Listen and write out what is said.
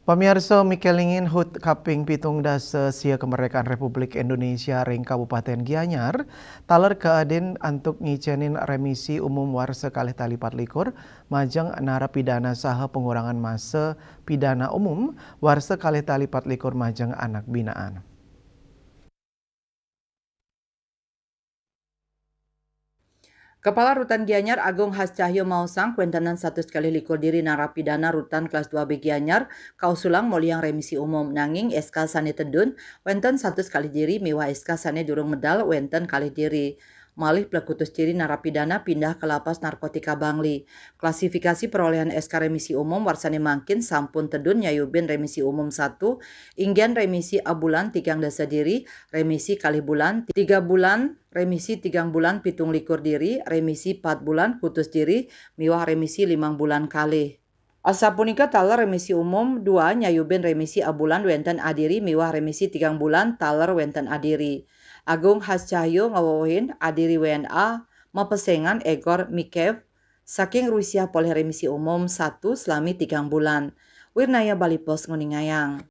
Pamirsa mikelingin HUT kaping pitung dasa sia kemerdekaan Republik Indonesia ring Kabupaten Gianyar, taler keadin antuk ngicenin remisi umum warsa kalih tali 24 majeng narapidana saha pengurangan masa pidana umum warsa kalih tali 24 majeng anak binaan. Kepala Rutan Gianyar Agung Hascahyo Mausang kuentanan 1 kali likur diri narapidana Rutan kelas 2B Gianyar kausulang moliang remisi umum nanging SK sane tedun wenten 1 kali diri miwah SK sane durung medal wenten kali diri. Malih plekutus ciri narapidana pindah ke lapas narkotika Bangli. Klasifikasi perolehan SK remisi umum warsane mangkin sampun tedun nyayubin remisi umum 1, inggian remisi abulan 3 dasa diri, remisi kali bulan 3 bulan, remisi 3 bulan 17 diri, remisi 4 bulan putus diri, miwah remisi 5 bulan kali. Asa punika taler remisi umum 2 nyayubin remisi abulan wenten adiri miwah remisi 3 bulan taler wenten adiri. Agung Hascahyo ngawohin adiri WNA mepesengan ekor Mikev saking Rusia poleh remisi umum 1 selami 3 bulan. Wirnaya Balipos nguningayang.